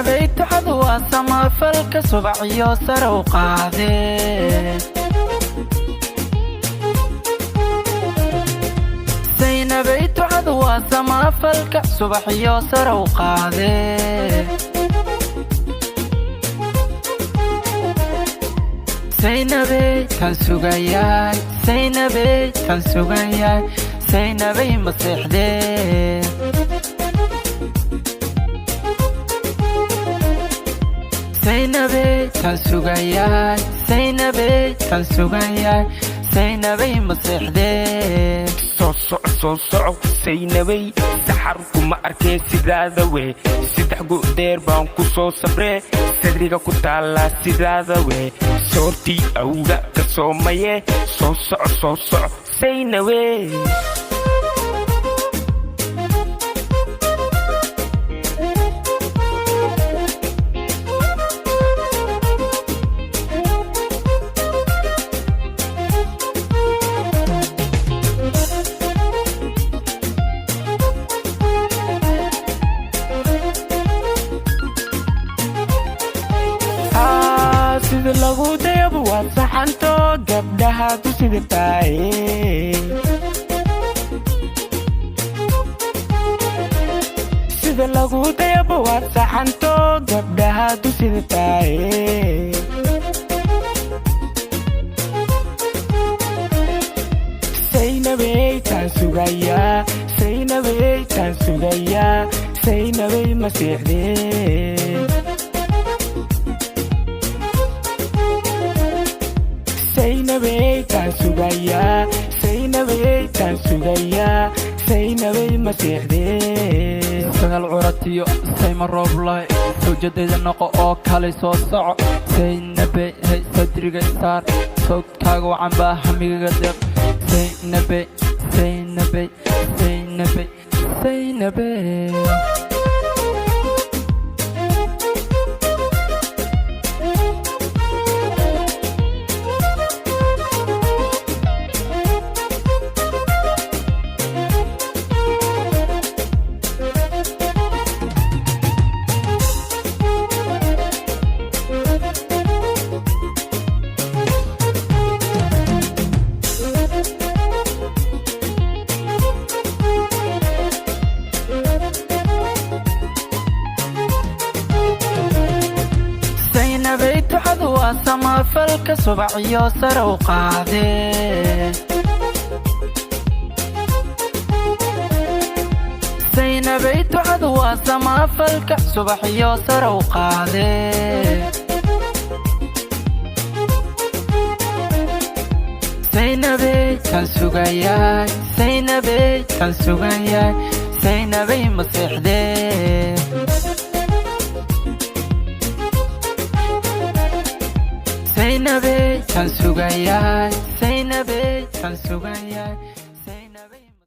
بيت عدوى سما فلك سبع يسر وقاعدة سينا بيت عدوى سما فلك سبع يسر وقاعدة سينا بيت كان سوغاياي سينا بيت كان سوغاياي سينا بي مسيح دي سينبي كان سوغاياي سينبي كان سوغاياي سينبي مسيح دي soo Saynabay saxarku ma arkeen sidaada way saddex go'deer baan ku soo sabree sadriga ku taala sidaada way soortii awga ka soo maye soo Saynabay sida lagu dayabo waa saxanto gabdhaha ku sidataay sida lagu dayabo waa saxanto gabdhaha ku sidataay Saynabay tan sugaya Saynabay tan sugaya Saynabay masiixdee Saynabay tan sugaya Saynabay tan sugaya Saynabay masiixdee sagal curatiyo sayma rooblay soojadeeda noqo oo kale soo soco Saynabay hay sadriga saar sawdkaaga wacan baa hamiga deeq Saynabay Saynabay Saynabay Saynabay بيت عدوى سما فلك سبع يسر وقاعدة سينا بيت عدوى سما فلك سبع يسر وقاعدة سينا بيت كان سوغاياي سينا بيت كان سوغاياي سينا بي مسيح دي Saynabay kan sugaya Saynabay kan sugaya